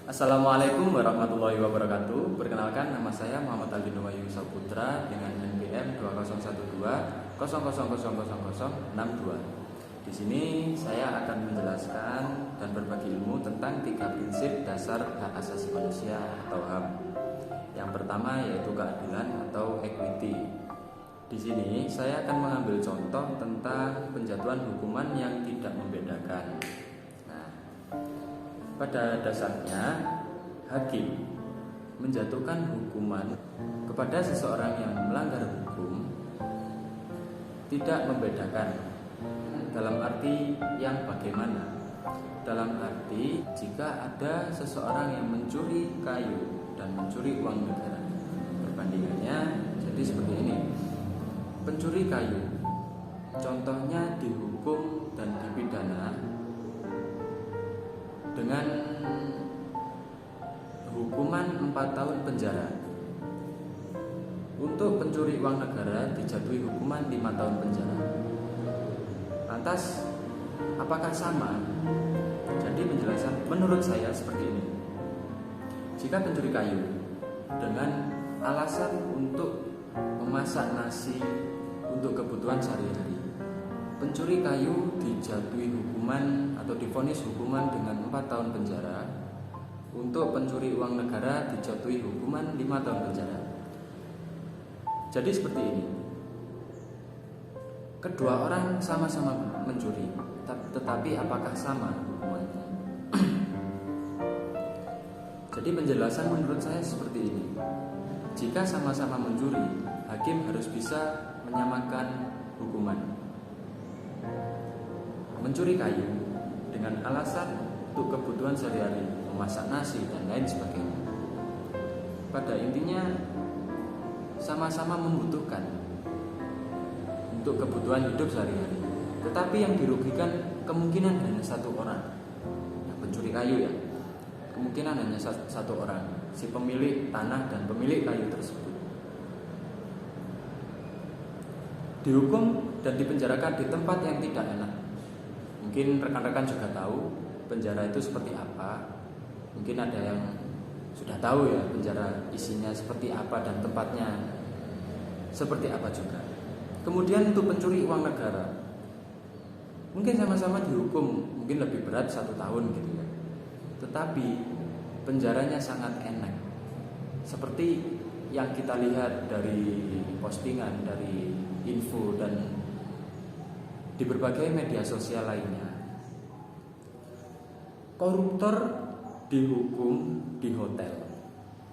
Assalamualaikum warahmatullahi wabarakatuh. Perkenalkan, nama saya Muhammad Aldino Wahyu Saputra dengan NPM 201200000062. Di sini saya akan menjelaskan dan berbagi ilmu tentang 3 prinsip dasar hak asasi manusia atau HAM. Yang pertama yaitu keadilan atau equity. Di sini saya akan mengambil contoh tentang penjatuhan hukuman yang tidak membedakan. Pada dasarnya, hakim menjatuhkan hukuman kepada seseorang yang melanggar hukum tidak membedakan. Dalam arti yang bagaimana? Dalam arti jika ada seseorang yang mencuri kayu dan mencuri uang negara, perbandingannya jadi seperti ini. Pencuri kayu contohnya dihukum dan dipidana dengan hukuman 4 tahun penjara. Untuk pencuri uang negara dijatuhi hukuman 5 tahun penjara. Lantas, apakah sama? Jadi penjelasan menurut saya seperti ini. Jika pencuri kayu dengan alasan untuk memasak nasi untuk kebutuhan sehari-hari, pencuri kayu dijatuhi hukuman atau divonis hukuman dengan 4 tahun penjara. Untuk pencuri uang negara dijatuhi hukuman 5 tahun penjara. Jadi seperti ini. Kedua orang sama-sama mencuri, tetapi apakah sama hukumannya? Jadi penjelasan menurut saya seperti ini. Jika sama-sama mencuri, hakim harus bisa menyamakan hukuman. Mencuri kayu dengan alasan untuk kebutuhan sehari-hari, memasak nasi dan lain sebagainya. Pada intinya sama-sama membutuhkan untuk kebutuhan hidup sehari-hari. Tetapi yang dirugikan kemungkinan hanya satu orang. Yang pencuri kayu ya, kemungkinan hanya satu orang, si pemilik tanah dan pemilik kayu tersebut. Dihukum dan dipenjarakan di tempat yang tidak enak. Mungkin rekan-rekan juga tahu penjara itu seperti apa. Mungkin ada yang sudah tahu ya penjara isinya seperti apa dan tempatnya seperti apa juga. Kemudian untuk pencuri uang negara, mungkin sama-sama dihukum, mungkin lebih berat 1 tahun gitu ya. Tetapi penjaranya sangat enak. Seperti yang kita lihat dari postingan, dari info dan di berbagai media sosial lainnya. Koruptor dihukum di hotel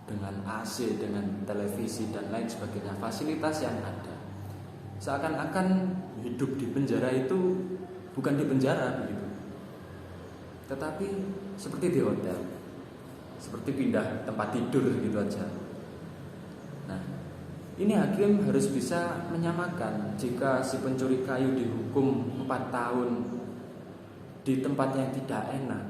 dengan AC, dengan televisi dan lain sebagainya, fasilitas yang ada. Seakan-akan hidup di penjara itu bukan di penjara begitu, tetapi seperti di hotel, seperti pindah tempat tidur gitu aja. Nah, ini hakim harus bisa menyamakan. Jika si pencuri kayu dihukum 4 tahun di tempat yang tidak enak,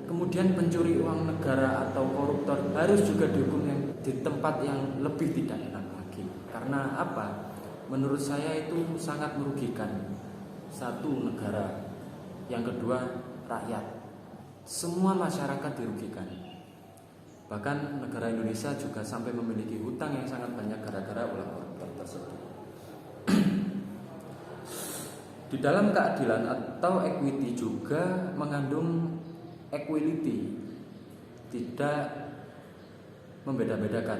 kemudian pencuri uang negara atau koruptor harus juga dihukum yang di tempat yang lebih tidak enak lagi. Karena apa? Menurut saya itu sangat merugikan. Satu, negara. Yang kedua, rakyat. Semua masyarakat dirugikan. Bahkan negara Indonesia juga sampai memiliki hutang yang sangat banyak gara-gara ulah koruptor tersebut. Di dalam keadilan atau equity juga mengandung equality, tidak membeda-bedakan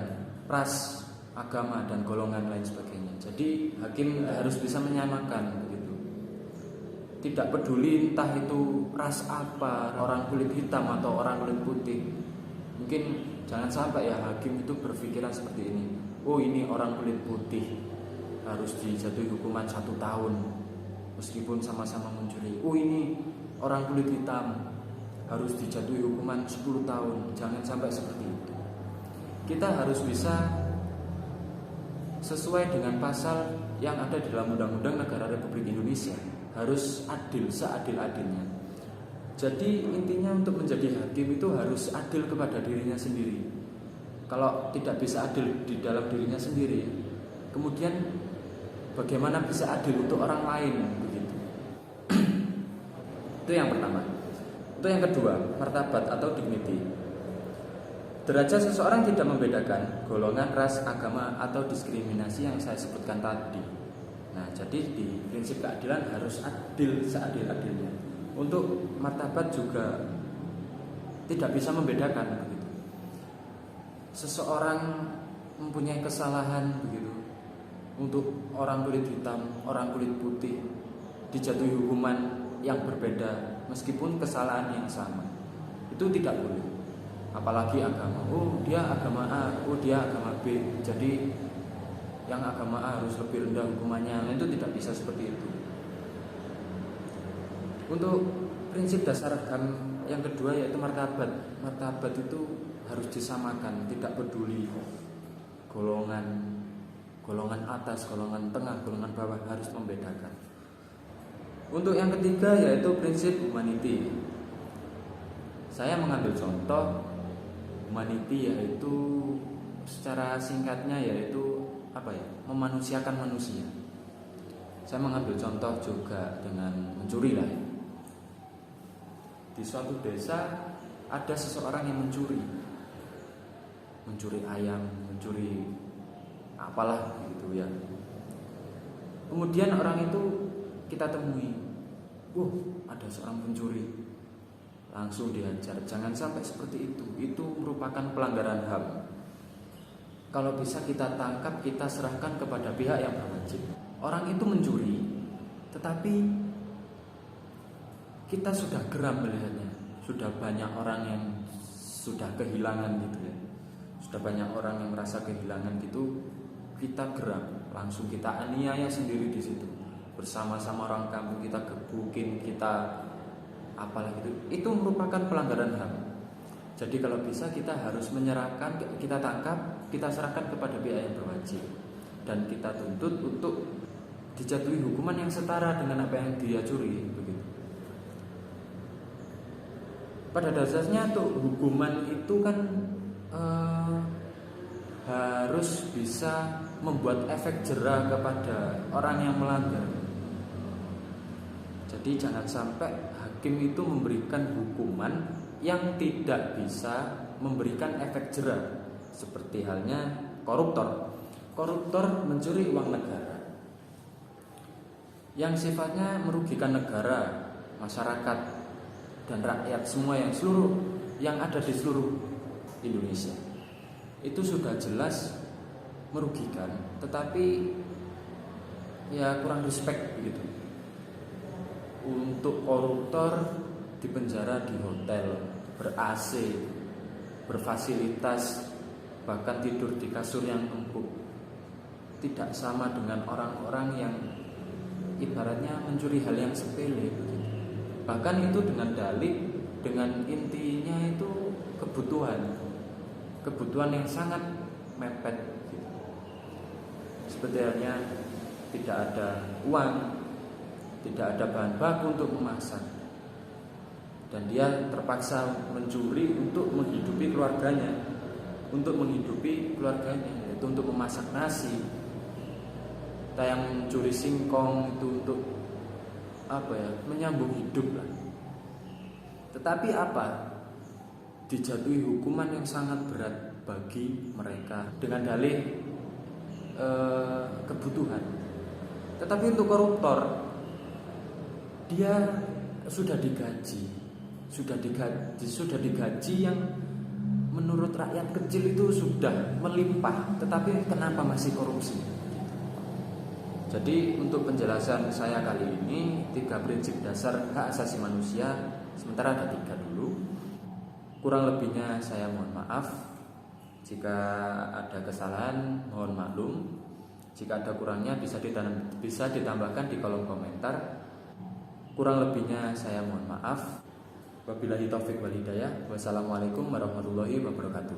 ras, agama dan golongan lain sebagainya. Jadi hakim harus bisa menyamakan begitu. Tidak peduli entah itu ras apa, orang kulit hitam atau orang kulit putih. Mungkin jangan sampai ya hakim itu berpikiran seperti ini. Oh, ini orang kulit putih harus dijatuhi hukuman 1 tahun meskipun sama-sama mencuri. Oh, ini orang kulit hitam harus dijatuhi hukuman 10 tahun. Jangan sampai seperti itu. Kita harus bisa sesuai dengan pasal yang ada di dalam Undang-Undang Negara Republik Indonesia. Harus adil, seadil-adilnya. Jadi intinya untuk menjadi hakim itu harus adil kepada dirinya sendiri. Kalau tidak bisa adil di dalam dirinya sendiri, kemudian bagaimana bisa adil untuk orang lain begitu. Itu yang pertama. Untuk yang kedua, martabat atau dignity. Derajat seseorang tidak membedakan golongan, ras, agama, atau diskriminasi yang saya sebutkan tadi. Nah, jadi di prinsip keadilan harus adil seadil-adilnya. Untuk martabat juga tidak bisa membedakan begitu. Seseorang mempunyai kesalahan begitu. Untuk orang kulit hitam, orang kulit putih dijatuhi hukuman yang berbeda meskipun kesalahan yang sama. Itu tidak boleh. Apalagi agama, oh dia agama A, oh dia agama B, jadi yang agama A harus lebih rendah hukumannya. Itu tidak bisa seperti itu. Untuk prinsip dasar HAM yang kedua yaitu martabat. Martabat itu harus disamakan, tidak peduli golongan atas, golongan tengah, golongan bawah, harus membedakan. Untuk yang ketiga yaitu prinsip humanity. Saya mengambil contoh humanity, yaitu secara singkatnya yaitu memanusiakan manusia. Saya mengambil contoh juga dengan mencuri lah. Di suatu desa ada seseorang yang mencuri ayam, mencuri apalah gitu ya. Kemudian orang itu kita temui, ada seorang pencuri, langsung dihajar. Jangan sampai seperti itu. Itu merupakan pelanggaran HAM. Kalau bisa kita tangkap, kita serahkan kepada pihak yang berwajib. Orang itu mencuri, tetapi kita sudah geram melihatnya. Sudah banyak orang yang sudah kehilangan gitu ya. Sudah banyak orang yang merasa kehilangan gitu. Kita geram, langsung kita aniaya sendiri di situ. Bersama-sama orang kampung kita gebukin, kita apalagi itu merupakan pelanggaran HAM. Jadi kalau bisa kita harus menyerahkan, kita tangkap, kita serahkan kepada pihak yang berwajib, dan kita tuntut untuk dijatuhi hukuman yang setara dengan apa yang dia curi begitu. Pada dasarnya tuh hukuman itu kan harus bisa membuat efek jera kepada orang yang melanggar. Jadi jangan sampai hakim itu memberikan hukuman yang tidak bisa memberikan efek jera. Seperti halnya koruptor. Koruptor mencuri uang negara yang sifatnya merugikan negara, masyarakat, dan rakyat semua yang ada di seluruh Indonesia. Itu sudah jelas merugikan, tetapi ya kurang respect begitu. Untuk koruptor dipenjara di hotel, ber-AC, berfasilitas, bahkan tidur di kasur yang empuk. Tidak sama dengan orang-orang yang ibaratnya mencuri hal yang sepele begitu. Bahkan itu dengan dalih, dengan intinya itu kebutuhan yang sangat mepet gitu. Seperti halnya tidak ada uang, tidak ada bahan baku untuk memasak, dan dia terpaksa mencuri untuk menghidupi keluarganya, yaitu untuk memasak nasi. Kita yang mencuri singkong itu untuk menyambung hidup lah. Tetapi dijatuhi hukuman yang sangat berat bagi mereka dengan dalih kebutuhan. Tetapi untuk koruptor, dia sudah digaji yang menurut rakyat kecil itu sudah melimpah, tetapi kenapa masih korupsi? Jadi untuk penjelasan saya kali ini 3 prinsip dasar hak asasi manusia, sementara ada 3 dulu. Kurang lebihnya saya mohon maaf. Jika ada kesalahan mohon maklum. Jika ada kurangnya bisa ditambahkan di kolom komentar. Kurang lebihnya saya mohon maaf. Wabillahi taufik wal hidayah. Wassalamualaikum warahmatullahi wabarakatuh.